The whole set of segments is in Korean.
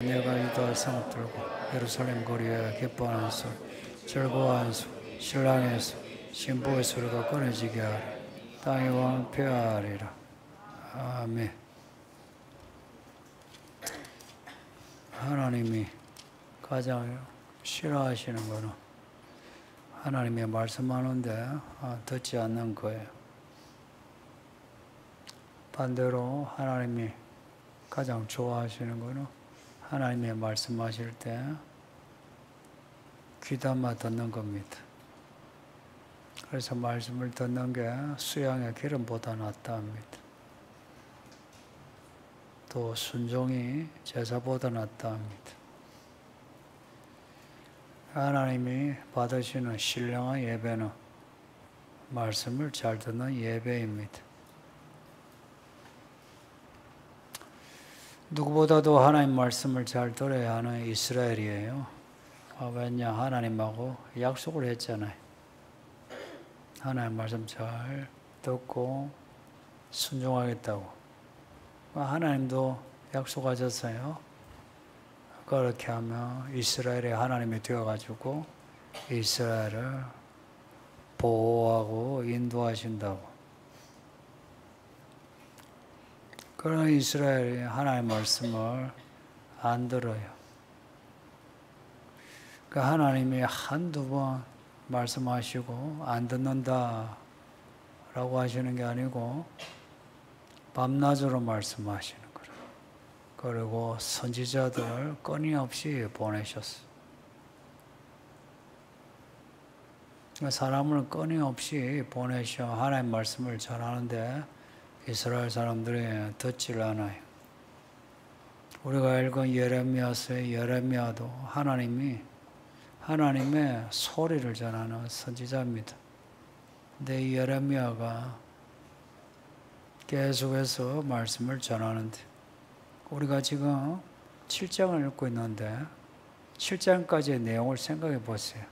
내가 유다 성읍들고 예루살렘 거리에 기뻐하는 소리, 즐거워하는 소리, 신랑의 소리, 신부의 소리가 꺼내지게 하리. 땅이 왕폐하리라. 아멘. 하나님이 가장 싫어하시는 거는 하나님의 말씀하는데 듣지 않는 거예요. 반대로 하나님이 가장 좋아하시는 거는 하나님의 말씀하실 때 귀담아 듣는 겁니다. 그래서 말씀을 듣는 게 수양의 기름보다 낫다 합니다. 또 순종이 제사보다 낫다 합니다. 하나님이 받으시는 신령한 예배는 말씀을 잘 듣는 예배입니다. 누구보다도 하나님 말씀을 잘 들어야 하는 이스라엘이에요. 왜냐? 하나님하고 약속을 했잖아요. 하나님 말씀 잘 듣고 순종하겠다고. 하나님도 약속하셨어요. 그렇게 하면 이스라엘의 하나님이 되어가지고 이스라엘을 보호하고 인도하신다고. 그러나 이스라엘이 하나님의 말씀을 안 들어요. 그러니까 하나님이 한두 번 말씀하시고 안 듣는다 라고 하시는 게 아니고 밤낮으로 말씀하시는 거예요. 그리고 선지자들을 끊임없이 보내셨어요. 그러니까 사람을 끊임없이 보내셔 하나님 말씀을 전하는데 이스라엘 사람들이 듣질 않아요. 우리가 읽은 예레미야서의 예레미야도 하나님의 소리를 전하는 선지자입니다. 근데 이 예레미야가 계속해서 말씀을 전하는데 우리가 지금 7장을 읽고 있는데 7장까지의 내용을 생각해 보세요.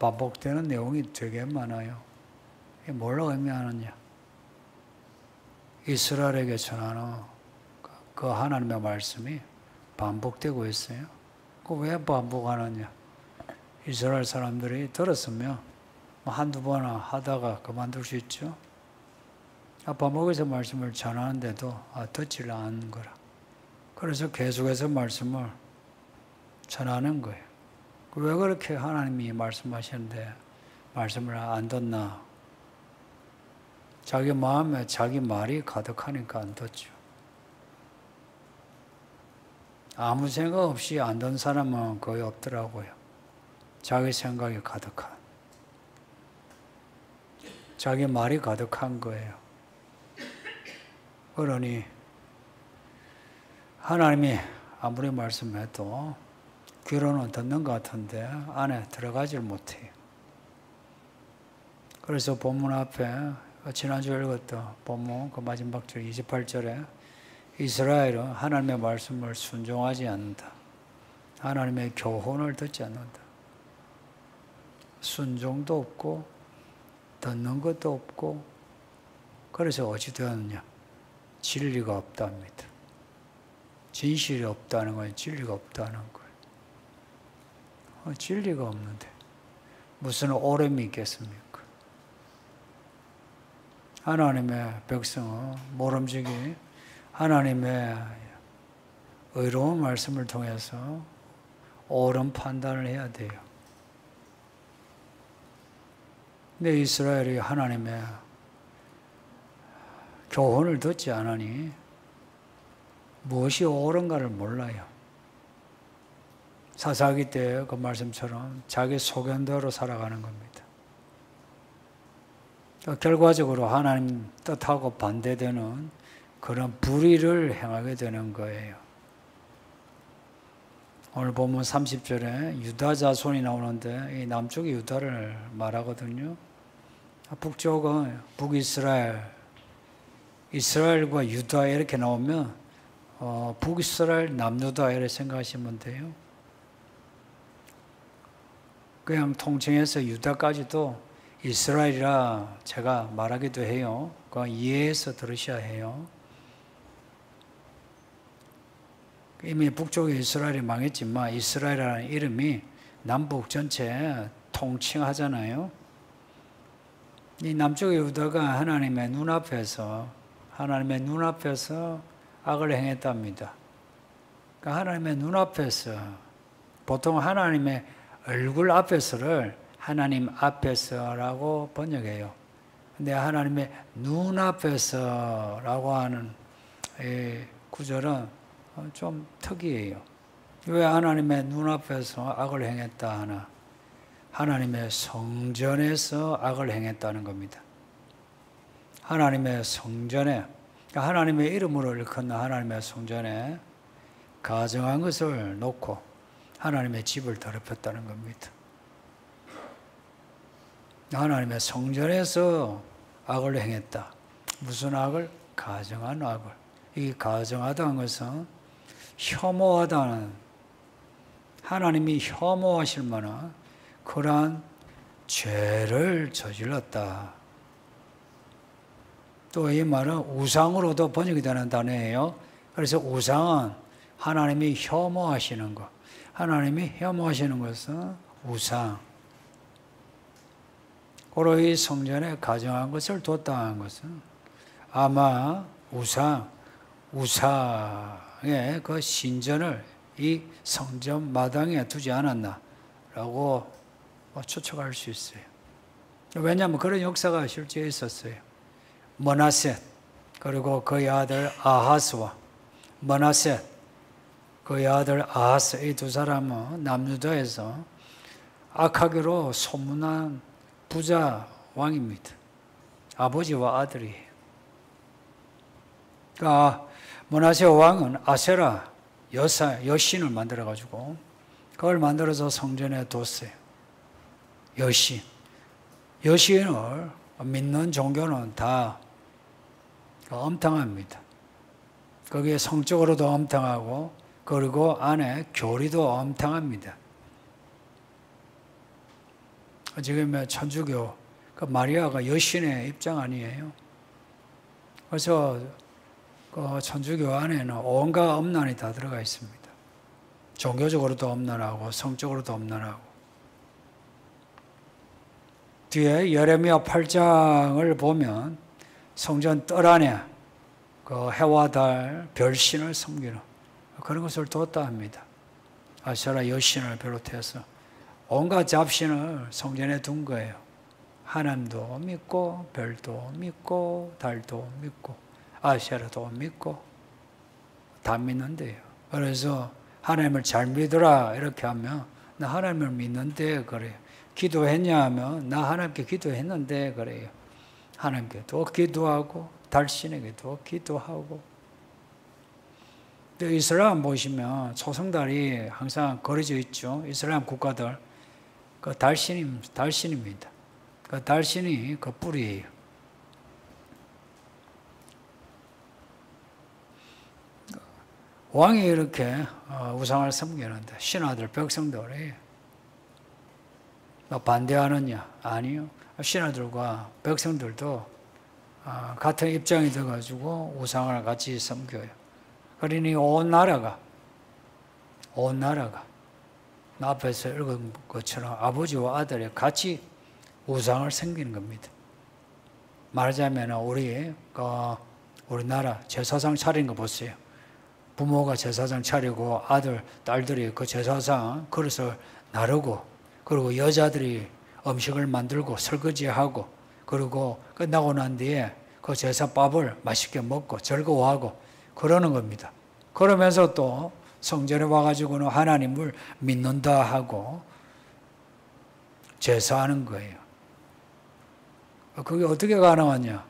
반복되는 내용이 되게 많아요. 이게 뭘 의미하느냐? 이스라엘에게 전하는 그 하나님의 말씀이 반복되고 있어요. 그 왜 반복하느냐? 이스라엘 사람들이 들었으면 한두 번 하다가 그만둘 수 있죠. 반복해서 말씀을 전하는데도 듣지를 않는 거라. 그래서 계속해서 말씀을 전하는 거예요. 왜 그렇게 하나님이 말씀하시는데 말씀을 안 듣나? 자기 마음에 자기 말이 가득하니까 안 듣죠. 아무 생각 없이 안 듣는 사람은 거의 없더라고요. 자기 생각이 가득한. 자기 말이 가득한 거예요. 그러니 하나님이 아무리 말씀해도 귀로는 듣는 것 같은데 안에 들어가질 못해요. 그래서 본문 앞에 지난주에 읽었던 본문 그 마지막 절 28절에 이스라엘은 하나님의 말씀을 순종하지 않는다. 하나님의 교훈을 듣지 않는다. 순종도 없고 듣는 것도 없고 그래서 어찌 되었느냐? 진리가 없답니다. 진실이 없다는 거예요. 진리가 없다는 거예요. 진리가 없는데 무슨 오름이 있겠습니까? 하나님의 백성은 모름지기 하나님의 의로운 말씀을 통해서 옳은 판단을 해야 돼요. 근데 이스라엘이 하나님의 교훈을 듣지 않으니 무엇이 옳은가를 몰라요. 사사기 때 그 말씀처럼 자기 소견대로 살아가는 겁니다. 결과적으로 하나님 뜻하고 반대되는 그런 불의를 행하게 되는 거예요. 오늘 보면 30절에 유다 자손이 나오는데 이 남쪽이 유다를 말하거든요. 북쪽은 북이스라엘, 이스라엘과 유다 이렇게 나오면 북이스라엘, 남유다 이렇게 생각하시면 돼요. 그냥 통칭해서 유다까지도 이스라엘이라 제가 말하기도 해요. 그거 이해해서 들으셔야 해요. 이미 북쪽의 이스라엘이 망했지만 이스라엘이라는 이름이 남북 전체 통칭하잖아요. 이 남쪽의 유다가 하나님의 눈앞에서 악을 행했답니다. 그러니까 하나님의 눈앞에서, 보통 하나님의 얼굴 앞에서를 하나님 앞에서라고 번역해요. 근데 하나님의 눈앞에서라고 하는 이 구절은 좀 특이해요. 왜 하나님의 눈앞에서 악을 행했다 하나? 하나님의 성전에서 악을 행했다는 겁니다. 하나님의 성전에, 하나님의 이름으로 일컫는 하나님의 성전에 가정한 것을 놓고 하나님의 집을 더럽혔다는 겁니다. 하나님의 성전에서 악을 행했다. 무슨 악을? 가정한 악을. 이 가정하다는 것은 혐오하다는, 하나님이 혐오하실 만한 그러한 죄를 저질렀다. 또 이 말은 우상으로도 번역이 되는 단어예요. 그래서 우상은 하나님이 혐오하시는 것. 하나님이 혐오하시는 것은 우상. 고로 이 성전에 가정한 것을 뒀다는 것은 아마 우상의 그 신전을 이 성전 마당에 두지 않았나라고 추측할 수 있어요. 왜냐하면 그런 역사가 실제 있었어요. 므낫셋, 그리고 그의 아들 아하스와 므낫셋, 그의 아들 아하스, 이 두 사람은 남유다에서 악하기로 소문난 부자 왕입니다. 아버지와 아들이에요. 그러니까 므낫세 왕은 아세라 여신을 만들어가지고 그걸 만들어서 성전에 뒀어요. 여신을 믿는 종교는 다 엄탕합니다. 거기에 성적으로도 엄탕하고 그리고 안에 교리도 엄탕합니다. 지금 천주교 그 마리아가 여신의 입장 아니에요. 그래서 그 천주교 안에는 온갖 엄난이 다 들어가 있습니다. 종교적으로도 엄난하고 성적으로도 엄난하고. 뒤에 예레미야 8장을 보면 성전 뜰 안에 그 해와 달 별신을 섬기는 그런 것을 뒀다 합니다. 아세라 여신을 비롯해서 온갖 잡신을 성전에 둔 거예요. 하나님도 믿고 별도 믿고 달도 믿고 아세라도 믿고 다 믿는데요. 그래서 하나님을 잘 믿으라 이렇게 하면 나 하나님을 믿는데 그래요. 기도했냐 하면 나 하나님께 기도했는데 그래요. 하나님께도 기도하고 달신에게도 기도하고. 이슬람 보시면 초성달이 항상 그려져 있죠. 이슬람 국가들 그 달신입니다. 그 달신이 그 뿌리예요. 왕이 이렇게 우상을 섬기는데 신하들 백성들이 반대하느냐? 아니요. 신하들과 백성들도 같은 입장이 돼가지고 우상을 같이 섬겨요. 그러니 온 나라가 앞에서 읽은 것처럼 아버지와 아들이 같이 우상을 섬기는 겁니다. 말하자면 우리나라 제사상 차리는 거 보세요. 부모가 제사상 차리고 아들, 딸들이 그 제사상 그릇을 나르고 그리고 여자들이 음식을 만들고 설거지하고 그리고 끝나고 난 뒤에 그 제사밥을 맛있게 먹고 즐거워하고 그러는 겁니다. 그러면서 또 성전에 와가지고는 하나님을 믿는다 하고 제사하는 거예요. 그게 어떻게 가능하냐?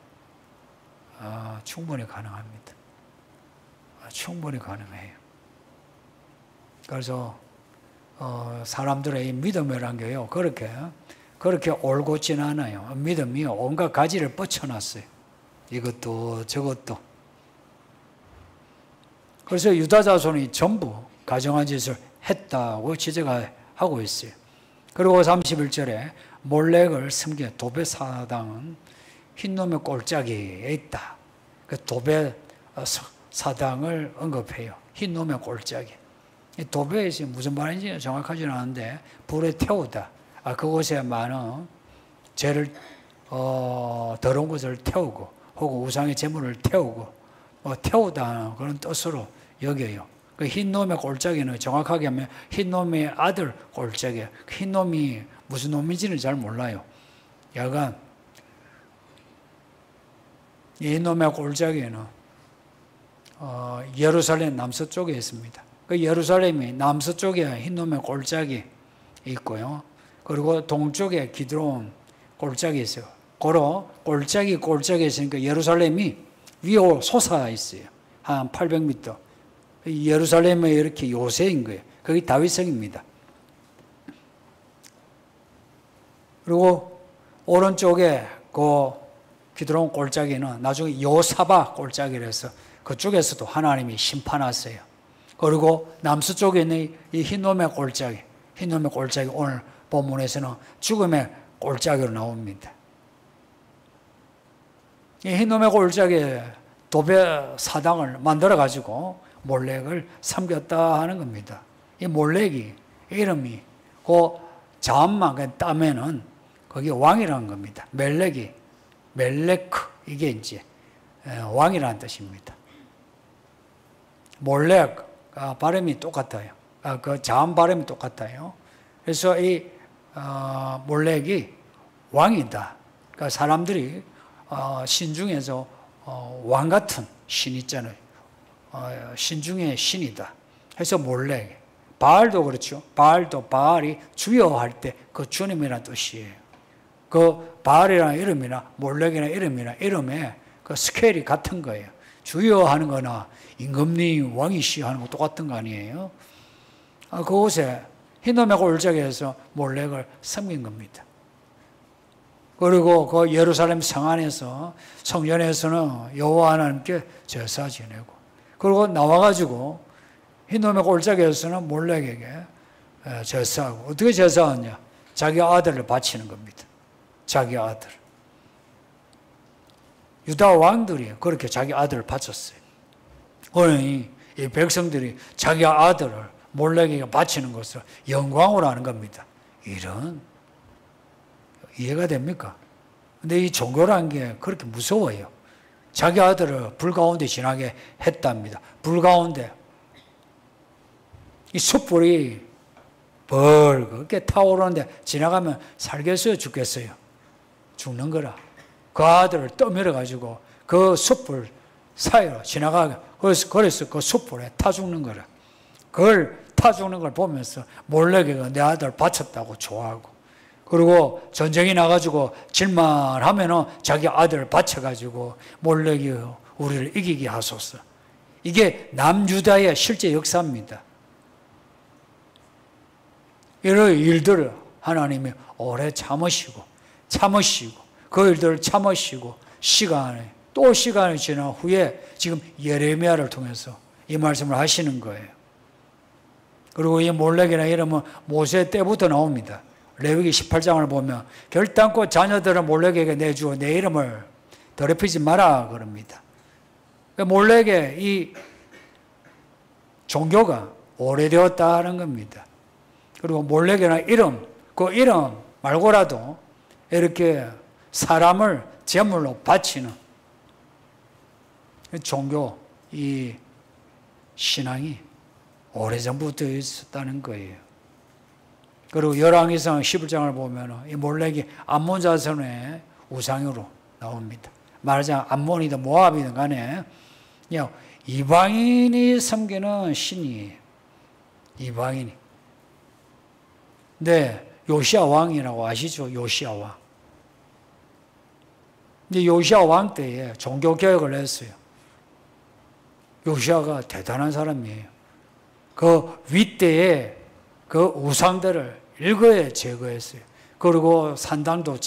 충분히 가능합니다. 충분히 가능해요. 그래서 사람들의 이 믿음이라는 게요, 그렇게 올곧진 않아요. 믿음이 온갖 가지를 뻗쳐놨어요. 이것도 저것도. 그래서 유다 자손이 전부 가정한 짓을 했다고 지적하고 있어요. 그리고 31절에 몰렉을 섬긴 도벳 사당은 흰놈의 꼴짝이에 있다. 그 도벳 사당을 언급해요. 흰놈의 골짜기. 도배에서 무슨 말인지 정확하지는 않은데 불에 태우다. 그곳에 많은 죄를 더러운 것을 태우고 혹은 우상의 제물을 태우고 태우다 그런 뜻으로 여겨요. 그 흰놈의 골짜기는 정확하게 하면 흰놈의 아들 골짜기. 흰놈이 무슨 놈인지는 잘 몰라요. 약간 이 흰놈의 골짜기는 예루살렘 남서쪽에 있습니다. 그 예루살렘이 남서쪽에 흰놈의 골짜기 있고요. 그리고 동쪽에 기드론 골짜기 있어요. 고로 골짜기 있으니까 예루살렘이 위로 솟아 있어요. 한 800m. 예루살렘의 이렇게 요새인 거예요. 거기 다윗성입니다. 그리고 오른쪽에 그 기드론 골짜기는 나중에 요사바 골짜기를 해서 그쪽에서도 하나님이 심판하세요. 그리고 남서쪽에 있는 이 흰놈의 골짜기 오늘 본문에서는 죽음의 골짜기로 나옵니다. 이 흰놈의 골짜기에 도배 사당을 만들어가지고 몰렉을 섬겼다 하는 겁니다. 이 몰렉이 이름이 그 자음만 따면은 거기 왕이라는 겁니다. 멜렉크 이게 이제 왕이라는 뜻입니다. 몰렉 발음이 똑같아요. 그 자음 발음이 똑같아요. 그래서 이 몰렉이 왕이다. 그러니까 사람들이 신 중에서 왕 같은 신 있잖아요. 신 중에 신이다. 그래서 몰렉. 바알도 그렇죠. 바알이 주여할 때 그 주님이라는 뜻이에요. 그 바알이라는 이름이나 몰렉이라는 이름이나 이름에 그 스케일이 같은 거예요. 주여하는 거나 임금님 왕이시 하는 거 똑같은 거 아니에요? 그곳에 흰놈의 골짜기에서 몰렉을 섬긴 겁니다. 그리고 그 예루살렘 성 안에서 성전에서는 여호와 하나님께 제사 지내고 그리고 나와가지고 흰놈의 골짜기에서는 몰렉에게 제사하고 어떻게 제사하냐? 자기 아들을 바치는 겁니다. 자기 아들. 유다 왕들이 그렇게 자기 아들을 바쳤어요. 오늘 이 백성들이 자기 아들을 몰렉에게 바치는 것을 영광으로 하는 겁니다. 이런 이해가 됩니까? 근데 이 종교라는 게 그렇게 무서워요. 자기 아들을 불 가운데 지나게 했답니다. 불 가운데 이 숯불이 벌겋게 타오르는데 지나가면 살겠어요? 죽겠어요? 죽는 거라. 그 아들을 떠밀어 가지고 그 숯불 사이로 지나가게 그래서 그 숯불에 타 죽는 거라. 그걸 타 죽는 걸 보면서 몰렉이가 내 아들 바쳤다고 좋아하고 그리고 전쟁이 나가지고 질만하면은 자기 아들을 바쳐가지고 몰렉이 우리를 이기게 하소서. 이게 남유다의 실제 역사입니다. 이런 일들을 하나님이 오래 참으시고 그 일들을 참으시고 시간이 지난 후에 지금 예레미야를 통해서 이 말씀을 하시는 거예요. 그리고 이 몰렉이라는 이름은 모세 때부터 나옵니다. 레위기 18장을 보면 결단코 자녀들을 몰렉에게 내주어 내 이름을 더럽히지 마라 그럽니다. 몰렉의 이 종교가 오래되었다는 겁니다. 그리고 몰렉이라는 이름, 그 이름 말고라도 이렇게 사람을 제물로 바치는 종교, 이 신앙이 오래전부터 있었다는 거예요. 그리고 열왕기상 11장을 보면 이 몰렉이 암몬 자손의 우상으로 나옵니다. 말하자면 암몬이든 모압이든 간에 이방인이 섬기는 신이에요. 이방인이. 네, 요시야 왕이라고 아시죠? 요시야 왕. 근데 요시야 왕 때에 종교 개혁을 했어요. 요시야가 대단한 사람이에요. 그 윗대에 그 우상들을 일거에 제거했어요. 그리고 산당도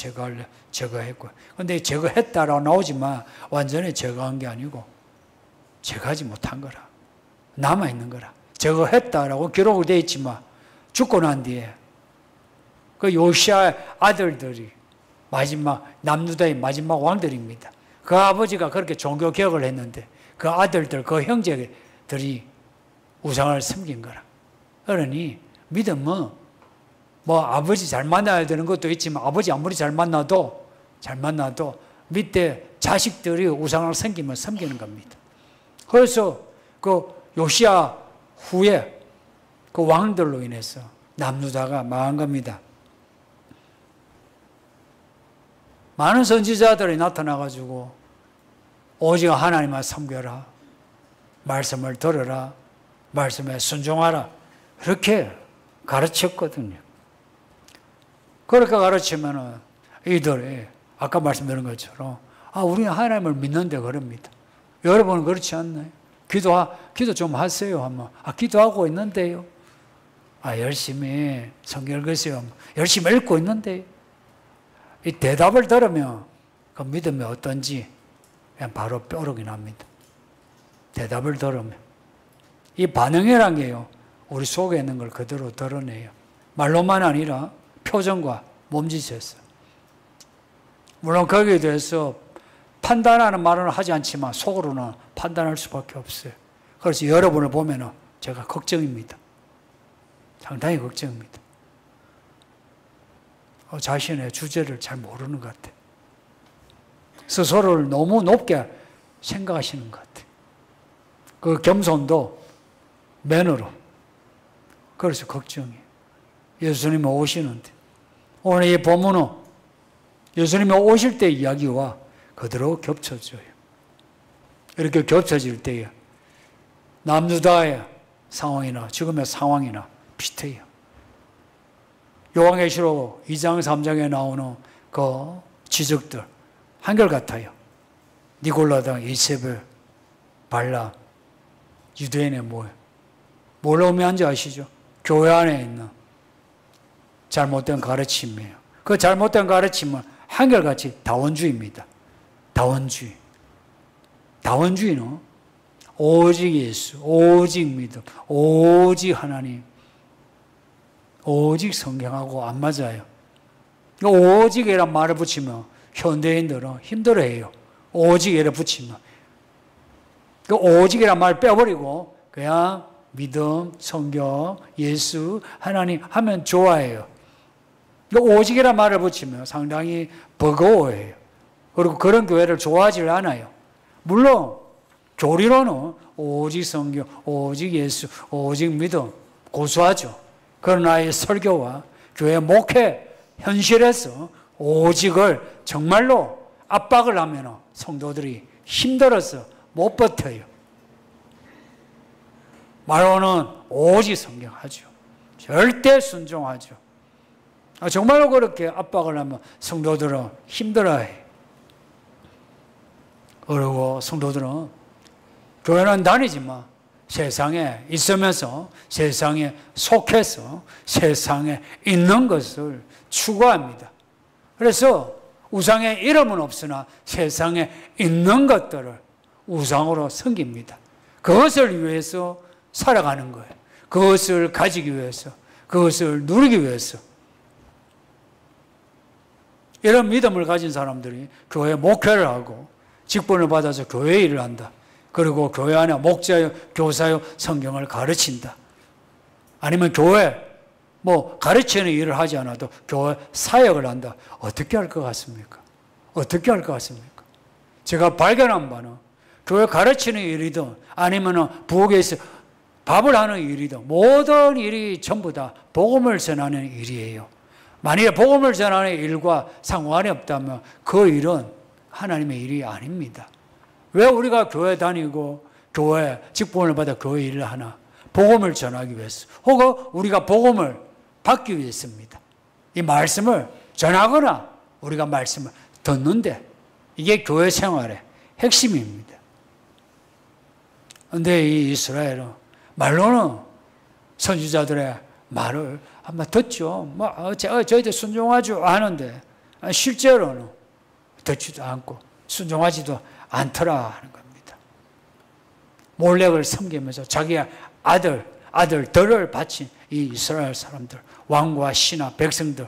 제거했고. 근데 제거했다라고 나오지만 완전히 제거한 게 아니고 제거하지 못한 거라. 남아있는 거라. 제거했다라고 기록이 되어 있지만 죽고 난 뒤에 그 요시아의 아들들이 남유다의 마지막 왕들입니다. 그 아버지가 그렇게 종교 개혁을 했는데 그 아들들, 그 형제들이 우상을 섬긴 거라. 그러니 믿음은 뭐 아버지 잘 만나야 되는 것도 있지만 아버지 아무리 잘 만나도 밑에 자식들이 우상을 섬기면 섬기는 겁니다. 그래서 그 요시야 후에 그 왕들로 인해서 남유다가 망한 겁니다. 많은 선지자들이 나타나가지고 오직 하나님만 섬겨라, 말씀을 들어라, 말씀에 순종하라, 이렇게 가르쳤거든요. 그렇게 가르치면은 이들이 아까 말씀드린 것처럼 우리는 하나님을 믿는데 그럽니다. 여러분은 그렇지 않나요? 기도 좀 하세요 하면 기도하고 있는데요. 열심히 성경 읽으세요. 열심히 읽고 있는데요. 이 대답을 들으면 그 믿음이 어떤지 그냥 바로 뾰록이 납니다. 대답을 들으면. 이 반응이란 게요, 우리 속에 있는 걸 그대로 드러내요. 말로만 아니라 표정과 몸짓에서. 물론 거기에 대해서 판단하는 말은 하지 않지만 속으로는 판단할 수밖에 없어요. 그래서 여러분을 보면은 제가 걱정입니다. 상당히 걱정입니다. 자신의 주제를 잘 모르는 것 같아요. 스스로를 너무 높게 생각하시는 것 같아요. 그 겸손도 매너로. 그래서 걱정이에요. 예수님이 오시는데 오늘 이 본문은 예수님이 오실 때 이야기와 그대로 겹쳐져요. 이렇게 겹쳐질 때에 남유다의 상황이나 지금의 상황이나 비슷해요. 요한계시록 2장 3장에 나오는 그 지적들 한결같아요. 니골라당, 이세벨, 발람, 유대인의 모임. 뭘 의미한지 아시죠? 교회 안에 있는 잘못된 가르침이에요. 그 잘못된 가르침은 한결같이 다원주의입니다. 다원주의. 다원주의는 오직 예수, 오직 믿음, 오직 하나님, 오직 성경하고 안 맞아요. 오직이란 말을 붙이면 현대인들은 힘들어해요. 오직이라 붙이면. 그 오직이란 말을 빼버리고 그냥 믿음, 성경, 예수, 하나님 하면 좋아해요. 오직이란 말을 붙이면 상당히 버거워해요. 그리고 그런 교회를 좋아하지 않아요. 물론 교리로는 오직 성경, 오직 예수, 오직 믿음 고수하죠. 그러나 이 설교와 교회 목회 현실에서 오직을 정말로 압박을 하면 성도들이 힘들어서 못 버텨요. 말로는 오직 성경하죠. 절대 순종하죠. 정말로 그렇게 압박을 하면 성도들은 힘들어해요. 그리고 성도들은 교회는 다니지만 세상에 있으면서 세상에 속해서 세상에 있는 것을 추구합니다. 그래서 우상의 이름은 없으나 세상에 있는 것들을 우상으로 섬깁니다. 그것을 위해서 살아가는 거예요. 그것을 가지기 위해서, 그것을 누리기 위해서. 이런 믿음을 가진 사람들이 교회 목회를 하고 직분을 받아서 교회 일을 한다. 그리고 교회 안에 목자요, 교사요, 성경을 가르친다. 아니면 교회 가르치는 일을 하지 않아도 교회 사역을 한다. 어떻게 할 것 같습니까? 어떻게 할 것 같습니까? 제가 발견한 바는 교회 가르치는 일이든 아니면 부엌에서 밥을 하는 일이든 모든 일이 전부 다 복음을 전하는 일이에요. 만약에 복음을 전하는 일과 상관이 없다면 그 일은 하나님의 일이 아닙니다. 왜 우리가 교회 다니고 교회 직분을 받아 교회 일을 하나? 복음을 전하기 위해서. 혹은 우리가 복음을 받기 위해서입니다. 이 말씀을 전하거나 우리가 말씀을 듣는데 이게 교회 생활의 핵심입니다. 그런데 이 이스라엘은 말로는 선지자들의 말을 한번 듣죠. 저희들 순종하죠 하는데 실제로는 듣지도 않고 순종하지도 않더라 하는 겁니다. 몰렉을 섬기면서 자기의 아들들을 바친 이 이스라엘 사람들, 왕과 신하, 백성들,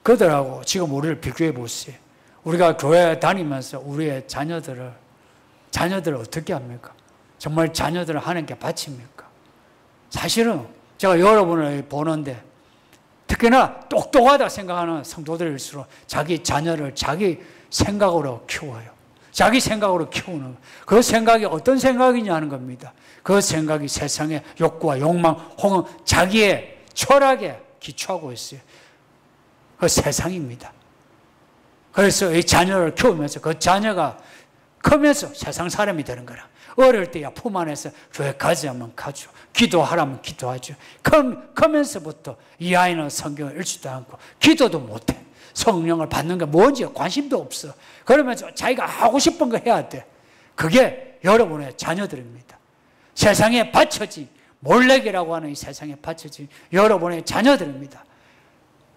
그들하고 지금 우리를 비교해 보세요. 우리가 교회 다니면서 우리의 자녀들을 어떻게 합니까? 정말 자녀들을 하나님께 바칩니까? 사실은 제가 여러분을 보는데 특히나 똑똑하다 생각하는 성도들일수록 자기 자녀를 자기 생각으로 키워요. 자기 생각으로 키우는 그 생각이 어떤 생각이냐 하는 겁니다. 그 생각이 세상의 욕구와 욕망 혹은 자기의 철학에 기초하고 있어요. 그 세상입니다. 그래서 이 자녀를 키우면서 그 자녀가 크면서 세상 사람이 되는 거라. 어릴 때야 품 안에서 교회 가자면 가죠. 기도하라면 기도하죠. 크면서부터 이 아이는 성경을 읽지도 않고 기도도 못해. 성령을 받는 게 뭔지 관심도 없어. 그러면서 자기가 하고 싶은 거 해야 돼. 그게 여러분의 자녀들입니다. 세상에 바쳐진 몰래기라고 하는 이 세상에 바쳐진 여러분의 자녀들입니다.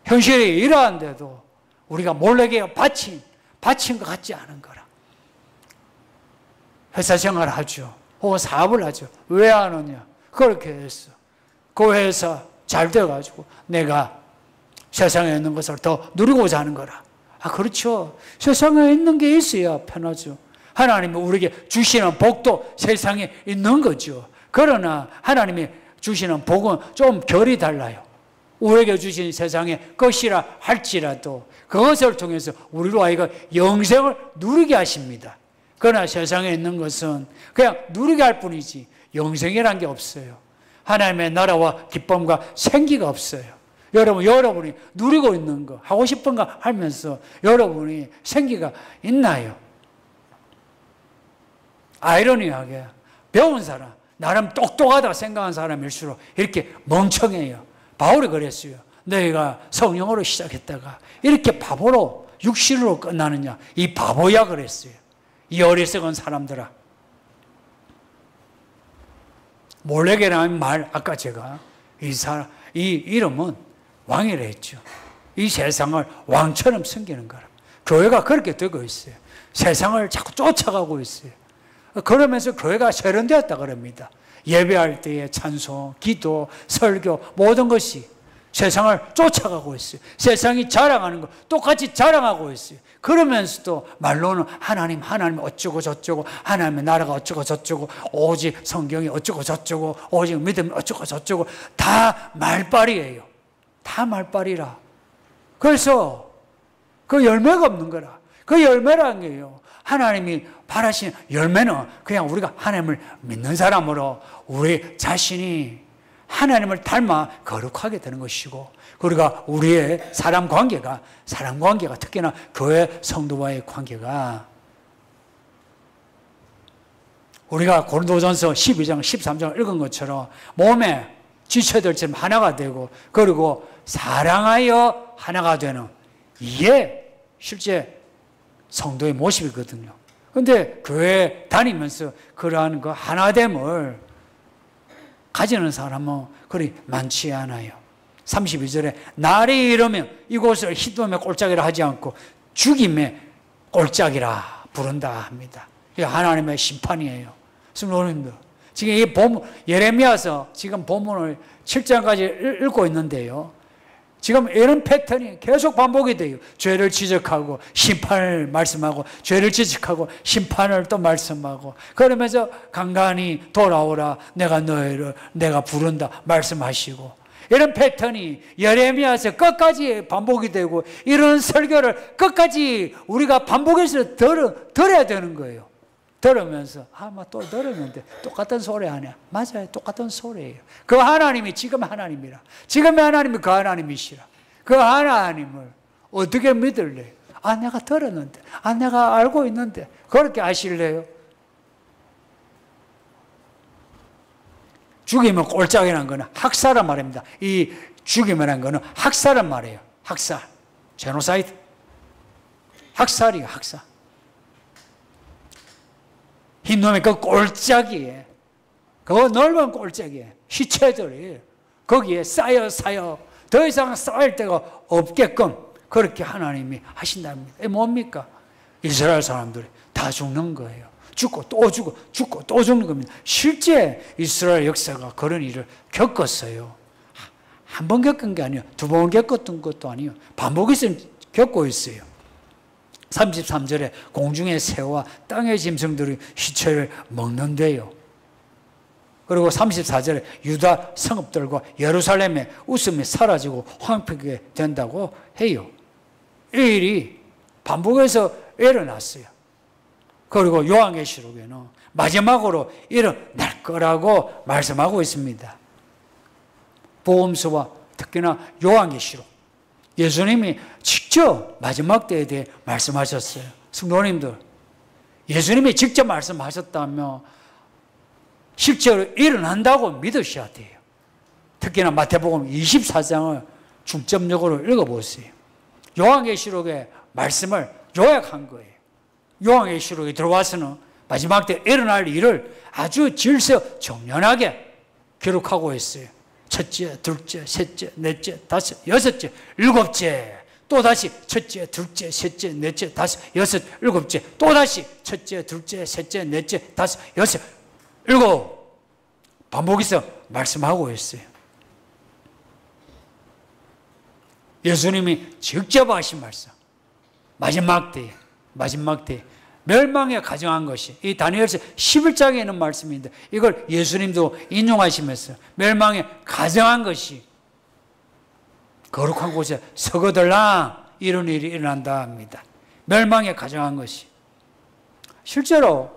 현실이 이러한데도 우리가 몰래기에 바친 것 같지 않은 거라. 회사 생활을 하죠. 혹은 사업을 하죠. 왜 안 하냐? 그렇게 했어. 그 회사 잘 돼가지고 내가 세상에 있는 것을 더 누리고자 하는 거라. 아, 그렇죠. 세상에 있는 게 있어야 편하죠. 하나님이 우리에게 주시는 복도 세상에 있는 거죠. 그러나 하나님이 주시는 복은 좀 결이 달라요. 우리에게 주신 세상의 것이라 할지라도 그것을 통해서 우리로 하여금 영생을 누리게 하십니다. 그러나 세상에 있는 것은 그냥 누리게 할 뿐이지 영생이란 게 없어요. 하나님의 나라와 기쁨과 생기가 없어요. 여러분이 누리고 있는 거, 하고 싶은 거 하면서 여러분이 생기가 있나요? 아이러니하게 배운 사람, 나름 똑똑하다 생각한 사람일수록 이렇게 멍청해요. 바울이 그랬어요. 너희가 성령으로 시작했다가 이렇게 바보로 육신으로 끝나느냐, 이 바보야 그랬어요. 이 어리석은 사람들아. 몰래게라는 말, 아까 제가 이 이름은 왕이라 했죠. 이 세상을 왕처럼 섬기는 거라. 교회가 그렇게 되고 있어요. 세상을 자꾸 쫓아가고 있어요. 그러면서 교회가 세련되었다 그럽니다. 예배할 때의 찬송, 기도, 설교 모든 것이 세상을 쫓아가고 있어요. 세상이 자랑하는 거 똑같이 자랑하고 있어요. 그러면서도 말로는 하나님 어쩌고 저쩌고, 하나님의 나라가 어쩌고 저쩌고, 오직 성경이 어쩌고 저쩌고, 오직 믿음이 어쩌고 저쩌고, 다 말빨이에요. 다 말빨이라. 그래서 그 열매가 없는 거라. 그 열매라는 게요, 하나님이 바라시는 열매는 그냥 우리가 하나님을 믿는 사람으로 우리 자신이 하나님을 닮아 거룩하게 되는 것이고, 우리가 우리의 사람 관계가 특히나 교회 성도와의 관계가, 우리가 고린도전서 12장 13장을 읽은 것처럼 몸에 지체들처럼 하나가 되고, 그리고 사랑하여 하나가 되는, 이게 실제 성도의 모습이거든요. 그런데 교회 다니면서 그러한 그 하나됨을 가지는 사람은 그리 많지 않아요. 32절에 날이 이르면 이곳을 희돔의 꼴짝이라 하지 않고 죽임의 꼴짝이라 부른다 합니다. 이게 하나님의 심판이에요. 성도님들, 지금 이 예레미야서 지금 본문을 7장까지 읽고 있는데요, 지금 이런 패턴이 계속 반복이 돼요. 죄를 지적하고 심판을 말씀하고, 죄를 지적하고 심판을 또 말씀하고, 그러면서 간간히 돌아오라, 내가 부른다 말씀하시고, 이런 패턴이 예레미야서 끝까지 반복이 되고, 이런 설교를 끝까지 우리가 반복해서 들어야 되는 거예요. 들으면서 또 들었는데 똑같은 소리 하냐? 맞아요, 똑같은 소리예요. 그 하나님이 지금 하나님이라, 지금의 하나님이 그 하나님이시라. 그 하나님을 어떻게 믿을래요? 내가 들었는데, 내가 알고 있는데, 그렇게 아실래요? 죽임은 꼴짝이라는 것은 학살란 말입니다. 이 죽임이라는 것은 학살란 말이에요. 학살, 제노사이드, 학살이에요. 학살. 흰놈의 그 꼴짝이에, 그 넓은 꼴짝이에 시체들이 거기에 쌓여 더 이상 쌓일 데가 없게끔 그렇게 하나님이 하신답니다. 이게 뭡니까? 이스라엘 사람들이 다 죽는 거예요. 죽고 또 죽고, 죽고 또 죽는 겁니다. 실제 이스라엘 역사가 그런 일을 겪었어요. 한 번 겪은 게 아니에요. 두 번 겪었던 것도 아니에요. 반복해서 겪고 있어요. 33절에 공중의 새와 땅의 짐승들이 시체를 먹는데요. 그리고 34절에 유다 성읍들과 예루살렘의 웃음이 사라지고 황폐하게 된다고 해요. 이 일이 반복해서 일어났어요. 그리고 요한계시록에는 마지막으로 일어날 거라고 말씀하고 있습니다. 복음서와 특히나 요한계시록, 예수님이 직접 마지막 때에 대해 말씀하셨어요. 성도님들, 예수님이 직접 말씀하셨다면 실제로 일어난다고 믿으셔야 돼요. 특히나 마태복음 24장을 중점적으로 읽어보세요. 요한계시록의 말씀을 요약한 거예요. 요한계시록에 들어와서는 마지막 때 일어날 일을 아주 질서 정연하게 기록하고 있어요. 첫째, 둘째, 셋째, 넷째, 다섯, 여섯째, 일곱째, 또다시 첫째, 둘째, 셋째, 넷째, 다섯, 여섯, 일곱째, 또다시 첫째, 둘째, 셋째, 넷째, 다섯, 여섯, 일곱, 반복해서 말씀하고 있어요. 예수님이 직접 하신 말씀, 마지막 때에 멸망에 가정한 것이, 이 다니엘서 11장에 있는 말씀인데 이걸 예수님도 인용하시면서 멸망에 가정한 것이 거룩한 곳에 서거들랑 이런 일이 일어난다 합니다. 멸망에 가정한 것이, 실제로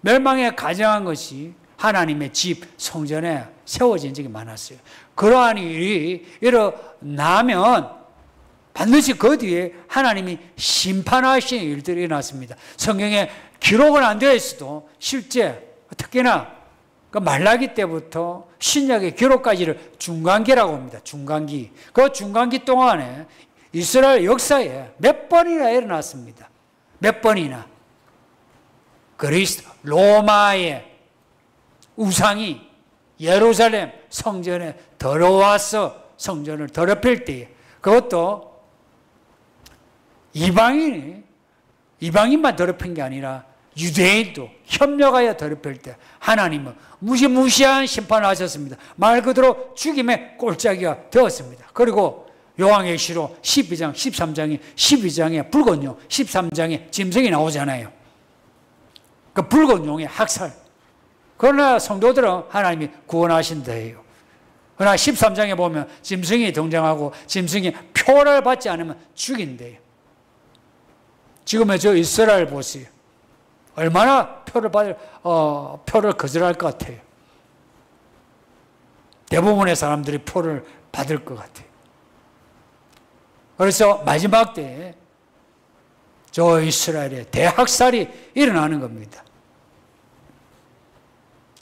멸망에 가정한 것이 하나님의 집 성전에 세워진 적이 많았어요. 그러한 일이 일어나면 반드시 그 뒤에 하나님이 심판하시는 일들이 일어났습니다. 성경에 기록은 안 되어 있어도 실제 특히나 그 말라기 때부터 신약의 기록까지를 중간기라고 합니다. 중간기. 그 중간기 동안에 이스라엘 역사에 몇 번이나 일어났습니다. 몇 번이나. 그리스 로마의 우상이 예루살렘 성전에 들어와서 성전을 더럽힐 때에, 그것도 이방인만 더럽힌 게 아니라 유대인도 협력하여 더럽힐 때 하나님은 무시무시한 심판을 하셨습니다. 말 그대로 죽임의 꼴짜기가 되었습니다. 그리고 요한계시록 12장, 13장에 12장에 붉은 용, 13장에 짐승이 나오잖아요. 그 붉은 용의 학살. 그러나 성도들은 하나님이 구원하신다 해요. 그러나 13장에 보면 짐승이 등장하고 짐승이 표를 받지 않으면 죽인대요. 지금의 저 이스라엘 보세요. 얼마나 표를 거절할 것 같아요. 대부분의 사람들이 표를 받을 것 같아요. 그래서 마지막 때에 저 이스라엘의 대학살이 일어나는 겁니다.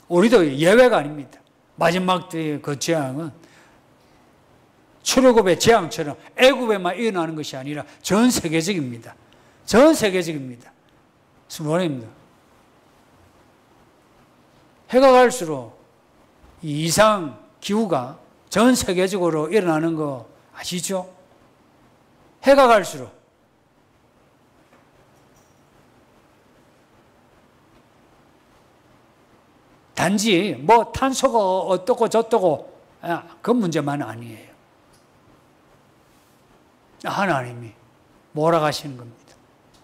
우리도 예외가 아닙니다. 마지막 때의 그 재앙은 출애굽의 재앙처럼 애굽에만 일어나는 것이 아니라 전 세계적입니다. 전 세계적입니다. 성도님들, 해가 갈수록 이 이상 기후가 전 세계적으로 일어나는 거 아시죠? 해가 갈수록 단지 뭐 탄소가 어떻고 저떻고 그 문제만 아니에요. 하나님이 몰아가시는 겁니다.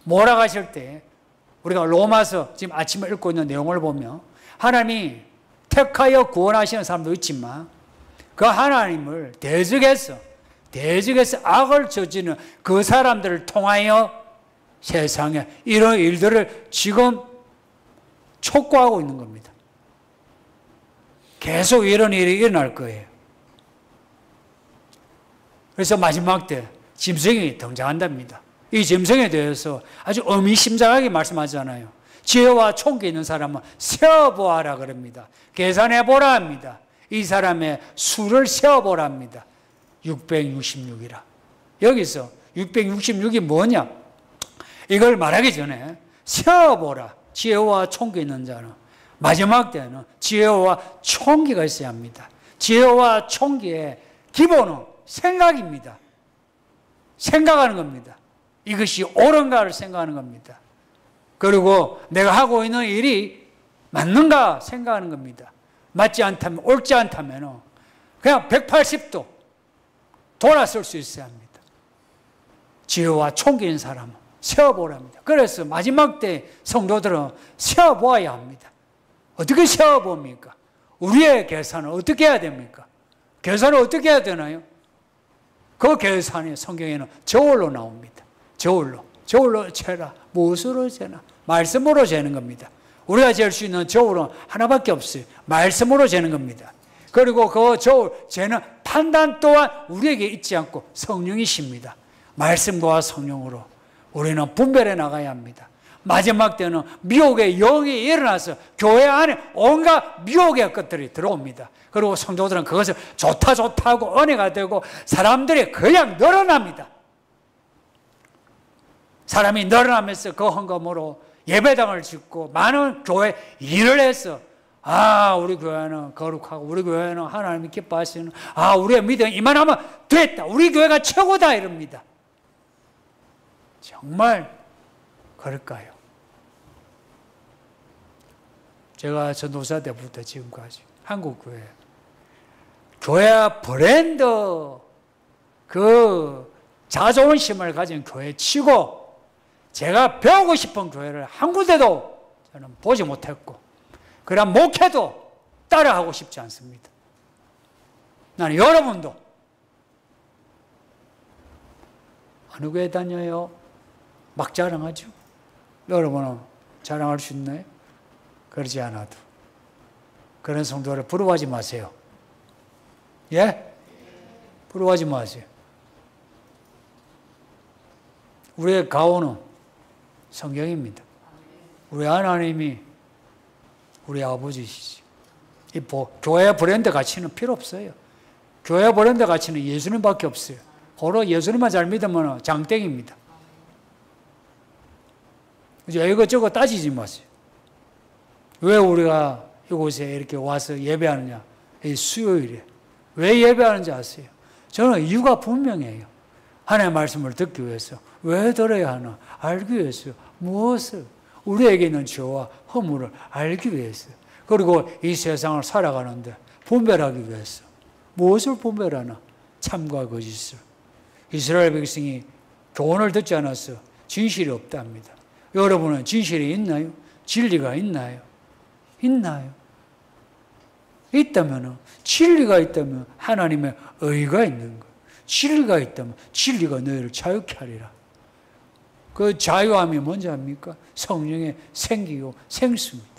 몰아가실 때 우리가 로마서 지금 아침에 읽고 있는 내용을 보면 하나님이 택하여 구원하시는 사람도 있지만 그 하나님을 대적해서 악을 저지르는 그 사람들을 통하여 세상에 이런 일들을 지금 촉구하고 있는 겁니다. 계속 이런 일이 일어날 거예요. 그래서 마지막 때 짐승이 등장한답니다. 이 짐승에 대해서 아주 의미심장하게 말씀하잖아요. 지혜와 총기 있는 사람은 세어보아라 그럽니다. 계산해보라 합니다. 이 사람의 수를 세어보라 합니다. 666이라. 여기서 666이 뭐냐? 이걸 말하기 전에 세어보라. 지혜와 총기 있는 자는 마지막 때는 지혜와 총기가 있어야 합니다. 지혜와 총기의 기본은 생각입니다. 생각하는 겁니다. 이것이 옳은가를 생각하는 겁니다. 그리고 내가 하고 있는 일이 맞는가 생각하는 겁니다. 맞지 않다면, 옳지 않다면 그냥 180도 돌아설 수 있어야 합니다. 지혜와 총기 있는 사람은 세어보랍니다. 그래서 마지막 때 성도들은 세어보아야 합니다. 어떻게 세어봅니까? 우리의 계산은 어떻게 해야 됩니까? 계산을 어떻게 해야 되나요? 그 계산이 성경에는 저울로 나옵니다. 저울로 재라. 무엇으로 재나? 말씀으로 재는 겁니다. 우리가 잴 수 있는 저울은 하나밖에 없어요. 말씀으로 재는 겁니다. 그리고 그 저울 재는 판단 또한 우리에게 있지 않고 성령이십니다. 말씀과 성령으로 우리는 분별해 나가야 합니다. 마지막 때는 미혹의 영이 일어나서 교회 안에 온갖 미혹의 것들이 들어옵니다. 그리고 성도들은 그것을 좋다 하고 은혜가 되고 사람들이 그냥 늘어납니다. 사람이 늘어나면서 그 헌금으로 예배당을 짓고 많은 교회 일을 해서 우리 교회는 거룩하고 우리 교회는 하나님이 기뻐하시는 우리의 믿음이 이만하면 됐다. 우리 교회가 최고다 이럽니다. 정말 그럴까요? 제가 전도사 때부터 지금까지 한국교회 교회 브랜드 그 자존심을 가진 교회 치고 제가 배우고 싶은 교회를 한 군데도 저는 보지 못했고 그런 목회도 따라하고 싶지 않습니다. 나는 여러분도 어느 교회 다녀요? 막 자랑하죠. 여러분은 자랑할 수 있나요? 그러지 않아도 그런 성도를 부러워하지 마세요. 예? 부러워하지 마세요. 우리의 가오는 성경입니다. 우리 하나님이 우리 아버지시지. 교회 브랜드 가치는 필요 없어요. 교회 브랜드 가치는 예수님밖에 없어요. 고로 예수님만 잘 믿으면 장땡입니다. 이제 이것저것 따지지 마세요. 왜 우리가 이곳에 이렇게 와서 예배하느냐? 이 수요일에. 왜 예배하는지 아세요? 저는 이유가 분명해요. 하나님의 말씀을 듣기 위해서. 왜 들어야 하나? 알기 위해서요. 무엇을? 우리에게 있는 죄와 허물을 알기 위해서. 그리고 이 세상을 살아가는데 분별하기 위해서. 무엇을 분별하나? 참과 거짓을. 이스라엘 백성이 교훈을 듣지 않아서 진실이 없답니다. 여러분은 진실이 있나요? 진리가 있나요? 있나요? 있다면, 진리가 있다면 하나님의 의가 있는 거예요. 진리가 있다면 진리가 너희를 자유케 하리라. 그 자유함이 뭔지 압니까? 성령의 생기요 생수입니다.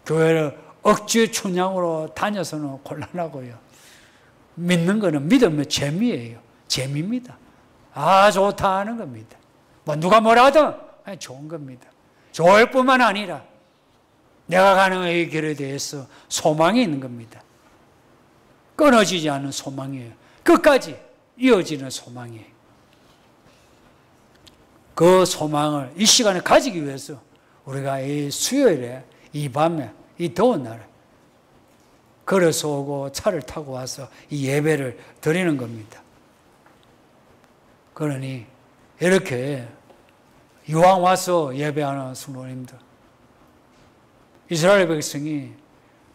교회를 억지 춘향으로 다녀서는 곤란하고요. 믿는 거는 믿음의 재미예요. 재미입니다. 좋다 하는 겁니다. 뭐 누가 뭐라 하든 좋은 겁니다. 좋을 뿐만 아니라 내가 가는 이 길에 대해서 소망이 있는 겁니다. 끊어지지 않는 소망이에요. 끝까지 이어지는 소망이에요. 그 소망을 이 시간에 가지기 위해서 우리가 이 수요일에 이 밤에 이 더운 날에 걸어서 오고 차를 타고 와서 이 예배를 드리는 겁니다. 그러니 이렇게 이왕 와서 예배하는 성도님들, 이스라엘 백성이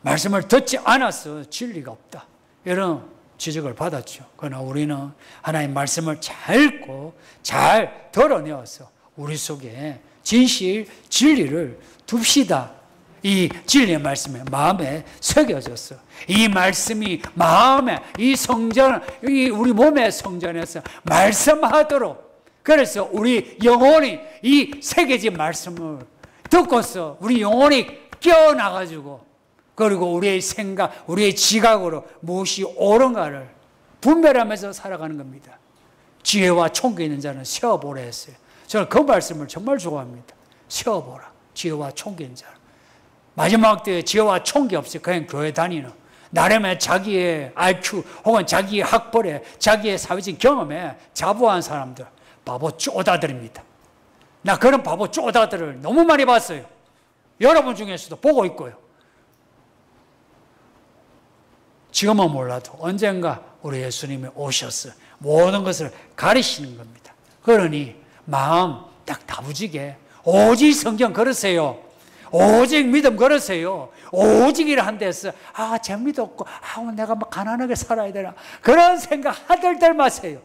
말씀을 듣지 않아서 진리가 없다, 이런 지적을 받았죠. 그러나 우리는 하나님 말씀을 잘 읽고 잘 드러내어서 우리 속에 진실, 진리를 둡시다. 이 진리의 말씀이 마음에 새겨졌어. 이 말씀이 마음에, 이 성전, 이 우리 몸의 성전에서 말씀하도록. 그래서 우리 영혼이 이 새겨진 말씀을 듣고서 우리 영혼이 깨어나가지고, 그리고 우리의 생각, 우리의 지각으로 무엇이 옳은가를 분별하면서 살아가는 겁니다. 지혜와 총기 있는 자는 세어보라 했어요. 저는 그 말씀을 정말 좋아합니다. 세어보라. 지혜와 총기 있는 자는. 마지막 때에 지혜와 총기 없이 그냥 교회 다니는, 나름의 자기의 IQ 혹은 자기의 학벌에, 자기의 사회적 경험에 자부한 사람들, 바보 쪼다들입니다. 나 그런 바보 쪼다들을 너무 많이 봤어요. 여러분 중에서도 보고 있고요. 지금은 몰라도 언젠가 우리 예수님이 오셔서 모든 것을 가리시는 겁니다. 그러니 마음 딱 다부지게 오직 성경 걸으세요. 오직 믿음 걸으세요. 오직이라 한 데서 재미도 없고 내가 막 가난하게 살아야 되나, 그런 생각 하들들 마세요.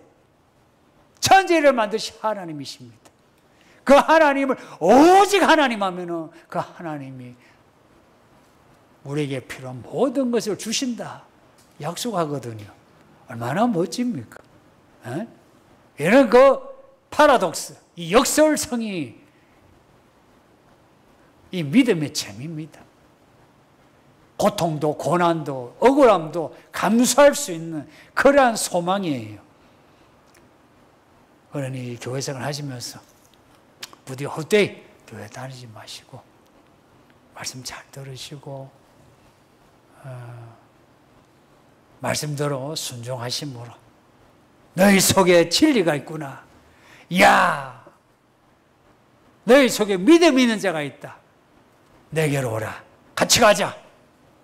천지를 만드신 하나님이십니다. 그 하나님을 오직 하나님 하면은 그 하나님이 우리에게 필요한 모든 것을 주신다 약속하거든요. 얼마나 멋집니까? 에? 이런 그 파라독스, 이 역설성이 이 믿음의 재미입니다. 고통도 고난도 억울함도 감수할 수 있는 그러한 소망이에요. 그러니 교회 생활 하시면서 부디 헛되이 교회 다니지 마시고 말씀 잘 들으시고 말씀대로 순종하심으로 너희 속에 진리가 있구나. 야, 너희 속에 믿음이 있는 자가 있다. 내게로 오라. 같이 가자.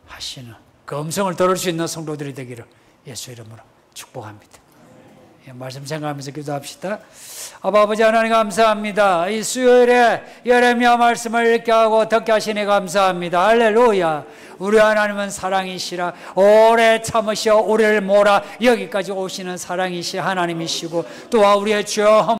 하시는 그 음성을 들을 수 있는 성도들이 되기를 예수 이름으로 축복합니다. 말씀 생각하면서 기도합시다. 아버지 하나님 감사합니다. 이 수요일에 예레미야 말씀을 읽게 하고 듣게 하시니 감사합니다. 할렐루야. 우리 하나님은 사랑이시라. 오래 참으시어 우리를 몰아 여기까지 오시는 사랑이시 하나님이시고 또한 우리의 죄와